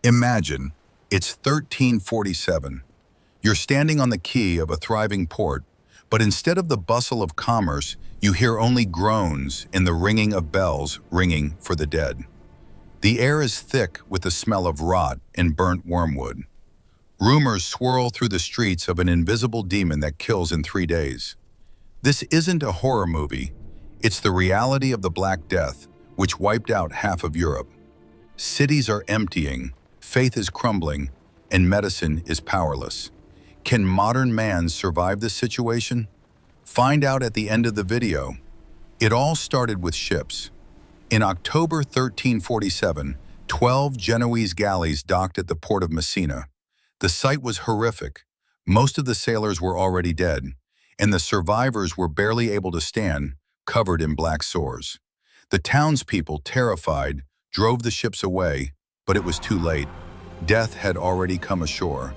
Imagine, it's 1347. You're standing on the quay of a thriving port, but instead of the bustle of commerce, you hear only groans and the ringing of bells ringing for the dead. The air is thick with the smell of rot and burnt wormwood. Rumors swirl through the streets of an invisible demon that kills in 3 days. This isn't a horror movie. It's the reality of the Black Death, which wiped out half of Europe. Cities are emptying, faith is crumbling, and medicine is powerless. Can modern man survive this situation? Find out at the end of the video. It all started with ships. In October 1347, 12 Genoese galleys docked at the port of Messina. The sight was horrific. Most of the sailors were already dead, and the survivors were barely able to stand, covered in black sores. The townspeople, terrified, drove the ships away, but it was too late. Death had already come ashore.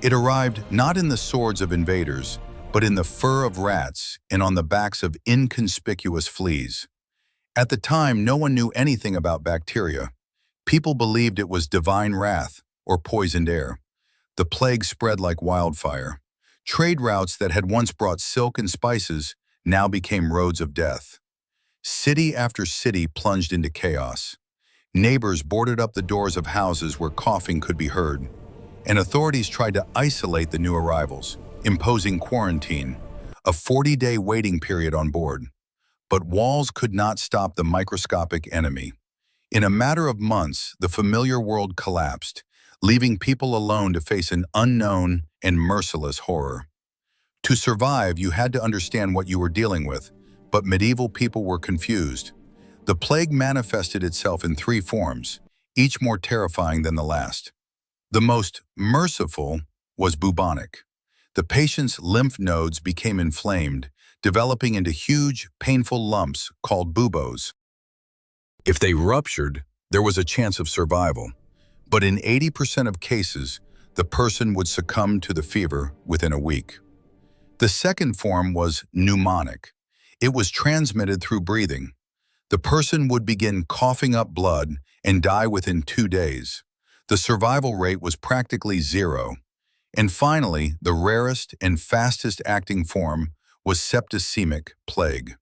It arrived not in the swords of invaders, but in the fur of rats and on the backs of inconspicuous fleas. At the time, no one knew anything about bacteria. People believed it was divine wrath or poisoned air. The plague spread like wildfire. Trade routes that had once brought silk and spices now became roads of death. City after city plunged into chaos. Neighbors boarded up the doors of houses where coughing could be heard, and authorities tried to isolate the new arrivals, imposing quarantine, a 40-day waiting period on board. But walls could not stop the microscopic enemy. In a matter of months, the familiar world collapsed, leaving people alone to face an unknown and merciless horror. To survive, you had to understand what you were dealing with, but medieval people were confused. The plague manifested itself in 3 forms, each more terrifying than the last. The most merciful was bubonic. The patient's lymph nodes became inflamed, developing into huge, painful lumps called buboes. If they ruptured, there was a chance of survival. But in 80% of cases, the person would succumb to the fever within a week. The second form was pneumonic. It was transmitted through breathing. The person would begin coughing up blood and die within 2 days. The survival rate was practically 0. And finally, the rarest and fastest acting form was septicemic plague.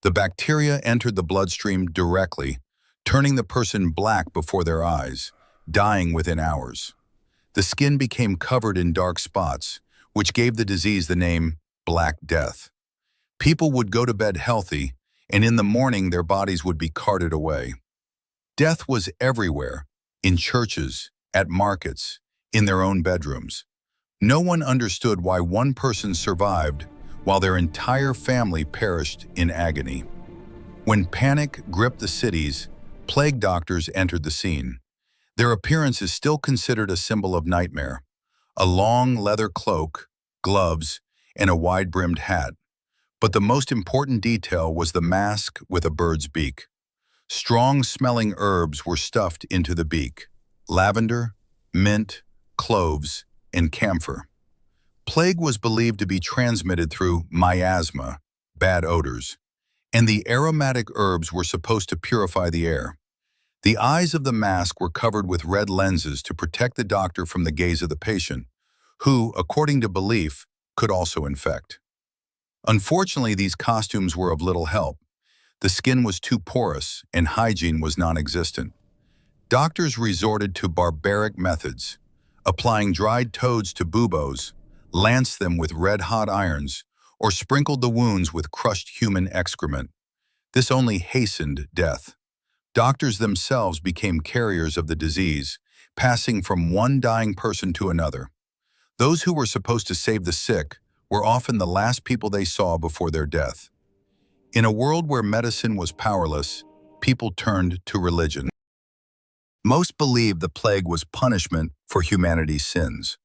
The bacteria entered the bloodstream directly, turning the person black before their eyes, dying within hours. The skin became covered in dark spots, which gave the disease the name Black Death. People would go to bed healthy, and in the morning their bodies would be carted away. Death was everywhere, in churches, at markets, in their own bedrooms. No one understood why one person survived while their entire family perished in agony. When panic gripped the cities, plague doctors entered the scene. Their appearance is still considered a symbol of nightmare. A long leather cloak, gloves, and a wide-brimmed hat. But the most important detail was the mask with a bird's beak. Strong-smelling herbs were stuffed into the beak: lavender, mint, cloves, and camphor. Plague was believed to be transmitted through miasma, bad odors, and the aromatic herbs were supposed to purify the air. The eyes of the mask were covered with red lenses to protect the doctor from the gaze of the patient, who, according to belief, could also infect. Unfortunately, these costumes were of little help. The skin was too porous and hygiene was non-existent. Doctors resorted to barbaric methods, applying dried toads to buboes, lanced them with red-hot irons, or sprinkled the wounds with crushed human excrement. This only hastened death. Doctors themselves became carriers of the disease, passing from one dying person to another. Those who were supposed to save the sick were often the last people they saw before their death. In a world where medicine was powerless, people turned to religion. Most believed the plague was punishment for humanity's sins.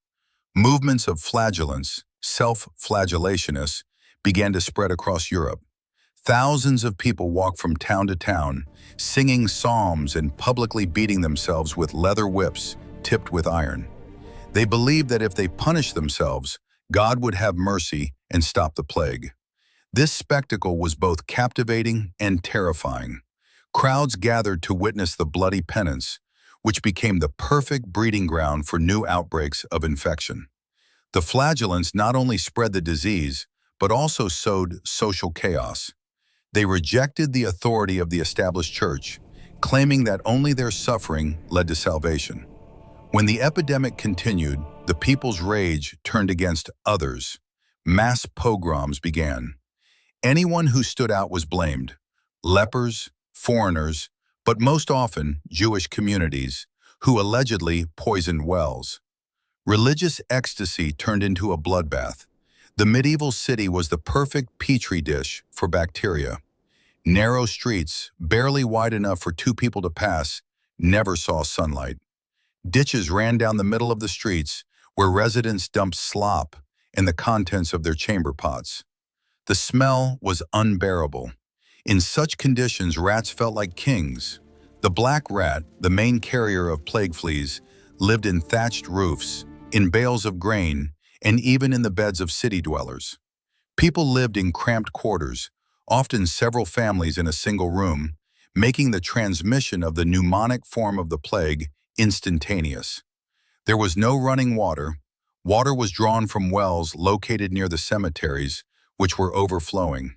Movements of flagellants, self-flagellationists, began to spread across Europe. Thousands of people walked from town to town, singing psalms and publicly beating themselves with leather whips tipped with iron. They believed that if they punished themselves, God would have mercy and stop the plague. This spectacle was both captivating and terrifying. Crowds gathered to witness the bloody penance, which became the perfect breeding ground for new outbreaks of infection. The flagellants not only spread the disease, but also sowed social chaos. They rejected the authority of the established church, claiming that only their suffering led to salvation. When the epidemic continued, the people's rage turned against others. Mass pogroms began. Anyone who stood out was blamed. Lepers, foreigners, but most often Jewish communities, who allegedly poisoned wells. Religious ecstasy turned into a bloodbath. The medieval city was the perfect petri dish for bacteria. Narrow streets, barely wide enough for two people to pass, never saw sunlight. Ditches ran down the middle of the streets where residents dumped slop and the contents of their chamber pots. The smell was unbearable. In such conditions, rats felt like kings. The black rat, the main carrier of plague fleas, lived in thatched roofs, in bales of grain, and even in the beds of city dwellers. People lived in cramped quarters, often several families in a single room, making the transmission of the pneumonic form of the plague instantaneous. There was no running water. Water was drawn from wells located near the cemeteries, which were overflowing.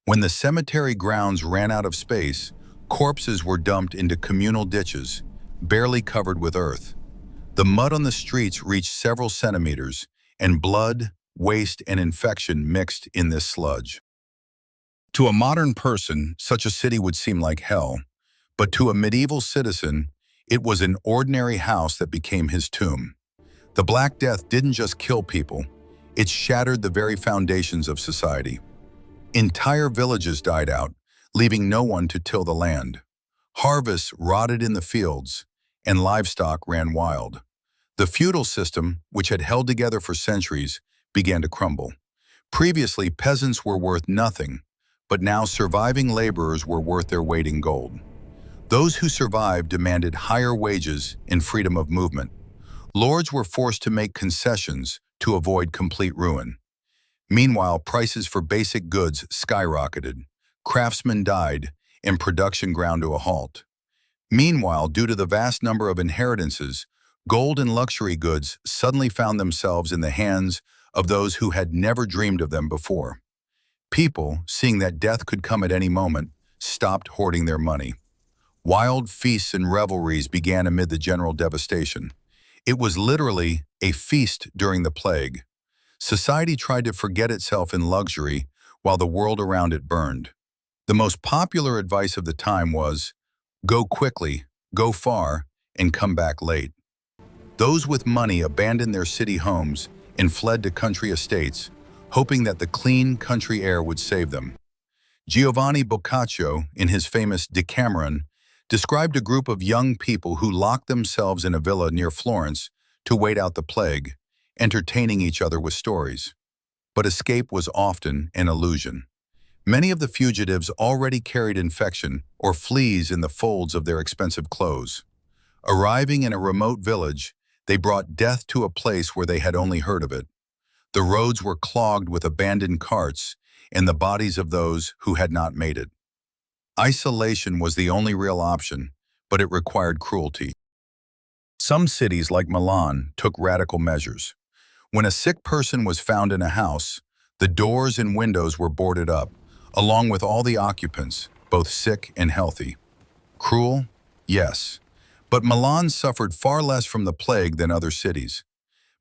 When the cemetery grounds ran out of space, corpses were dumped into communal ditches, barely covered with earth. The mud on the streets reached several centimeters, and blood, waste, and infection mixed in this sludge. To a modern person, such a city would seem like hell, but to a medieval citizen, it was an ordinary house that became his tomb. The Black Death didn't just kill people, it shattered the very foundations of society. Entire villages died out, leaving no one to till the land. Harvests rotted in the fields, and livestock ran wild. The feudal system, which had held together for centuries, began to crumble. Previously, peasants were worth nothing, but now surviving laborers were worth their weight in gold. Those who survived demanded higher wages and freedom of movement. Lords were forced to make concessions to avoid complete ruin. Meanwhile, prices for basic goods skyrocketed. Craftsmen died, and production ground to a halt. Meanwhile, due to the vast number of inheritances, gold and luxury goods suddenly found themselves in the hands of those who had never dreamed of them before. People, seeing that death could come at any moment, stopped hoarding their money. Wild feasts and revelries began amid the general devastation. It was literally a feast during the plague. Society tried to forget itself in luxury while the world around it burned. The most popular advice of the time was, go quickly, go far, and come back late. Those with money abandoned their city homes and fled to country estates, hoping that the clean country air would save them. Giovanni Boccaccio, in his famous Decameron, described a group of young people who locked themselves in a villa near Florence to wait out the plague, entertaining each other with stories. But escape was often an illusion. Many of the fugitives already carried infection or fleas in the folds of their expensive clothes. Arriving in a remote village, they brought death to a place where they had only heard of it. The roads were clogged with abandoned carts and the bodies of those who had not made it. Isolation was the only real option, but it required cruelty. Some cities, like Milan, took radical measures. When a sick person was found in a house, the doors and windows were boarded up, along with all the occupants, both sick and healthy. Cruel? Yes. But Milan suffered far less from the plague than other cities.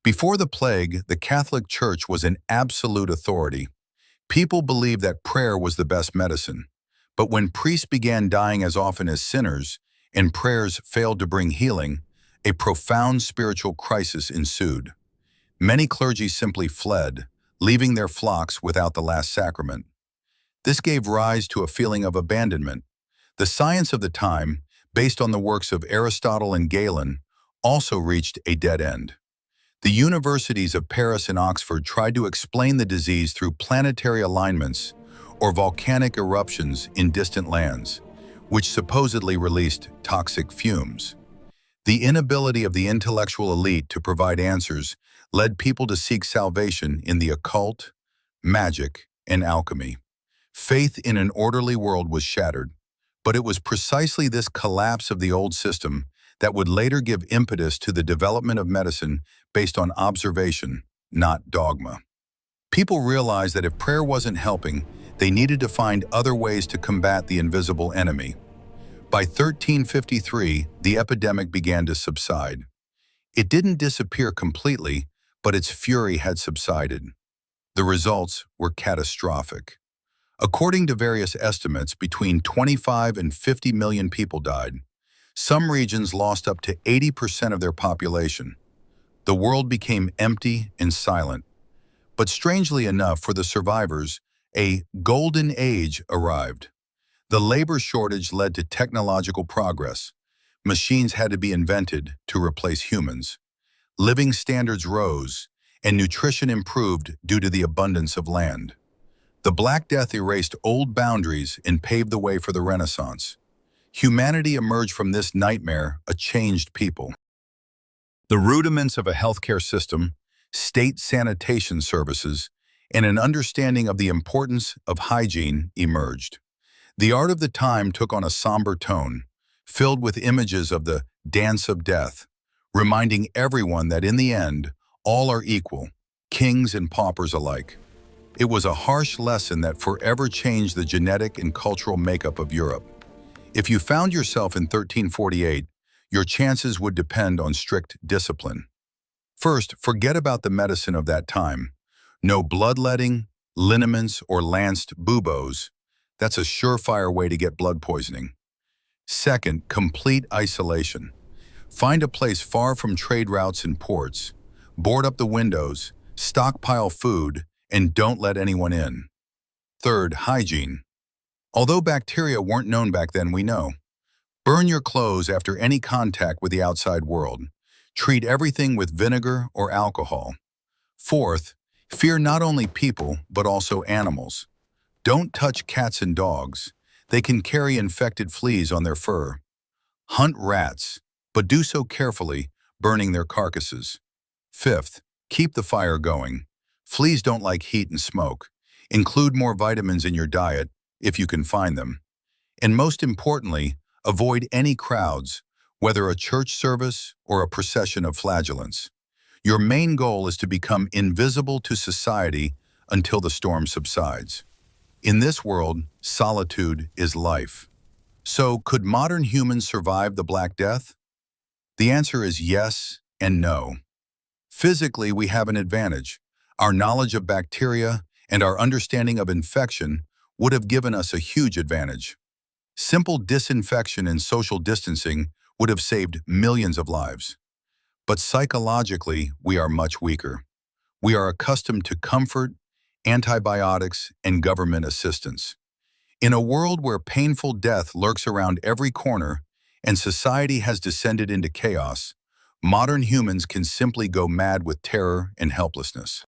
Before the plague, the Catholic Church was an absolute authority. People believed that prayer was the best medicine. But when priests began dying as often as sinners, and prayers failed to bring healing, a profound spiritual crisis ensued. Many clergy simply fled, leaving their flocks without the last sacrament. This gave rise to a feeling of abandonment. The science of the time, based on the works of Aristotle and Galen, also reached a dead end. The universities of Paris and Oxford tried to explain the disease through planetary alignments or volcanic eruptions in distant lands, which supposedly released toxic fumes. The inability of the intellectual elite to provide answers led people to seek salvation in the occult, magic, and alchemy. Faith in an orderly world was shattered, but it was precisely this collapse of the old system that would later give impetus to the development of medicine based on observation, not dogma. People realized that if prayer wasn't helping, they needed to find other ways to combat the invisible enemy. By 1353, the epidemic began to subside. It didn't disappear completely, but its fury had subsided. The results were catastrophic. According to various estimates, between 25 and 50 million people died. Some regions lost up to 80% of their population. The world became empty and silent. But strangely enough, for the survivors, a golden age arrived. The labor shortage led to technological progress. Machines had to be invented to replace humans. Living standards rose, and nutrition improved due to the abundance of land. The Black Death erased old boundaries and paved the way for the Renaissance. Humanity emerged from this nightmare a changed people. The rudiments of a healthcare system, state sanitation services, and an understanding of the importance of hygiene emerged. The art of the time took on a somber tone, filled with images of the dance of death, reminding everyone that in the end, all are equal, kings and paupers alike. It was a harsh lesson that forever changed the genetic and cultural makeup of Europe. If you found yourself in 1348, your chances would depend on strict discipline. First, forget about the medicine of that time. No bloodletting, liniments, or lanced buboes. That's a surefire way to get blood poisoning. Second, complete isolation. Find a place far from trade routes and ports. Board up the windows, stockpile food, and don't let anyone in. Third, hygiene. Although bacteria weren't known back then, we know. Burn your clothes after any contact with the outside world. Treat everything with vinegar or alcohol. Fourth, fear not only people, but also animals. Don't touch cats and dogs. They can carry infected fleas on their fur. Hunt rats, but do so carefully, burning their carcasses. Fifth, keep the fire going. Fleas don't like heat and smoke. Include more vitamins in your diet, if you can find them. And most importantly, avoid any crowds, whether a church service or a procession of flagellants. Your main goal is to become invisible to society until the storm subsides. In this world, solitude is life. So, could modern humans survive the Black Death? The answer is yes and no. Physically, we have an advantage. Our knowledge of bacteria and our understanding of infection would have given us a huge advantage. Simple disinfection and social distancing would have saved millions of lives. But psychologically, we are much weaker. We are accustomed to comfort, antibiotics, and government assistance. In a world where painful death lurks around every corner and society has descended into chaos, modern humans can simply go mad with terror and helplessness.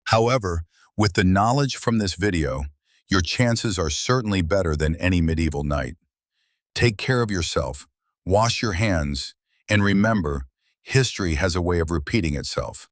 However, with the knowledge from this video, your chances are certainly better than any medieval knight. Take care of yourself, wash your hands, and remember, history has a way of repeating itself.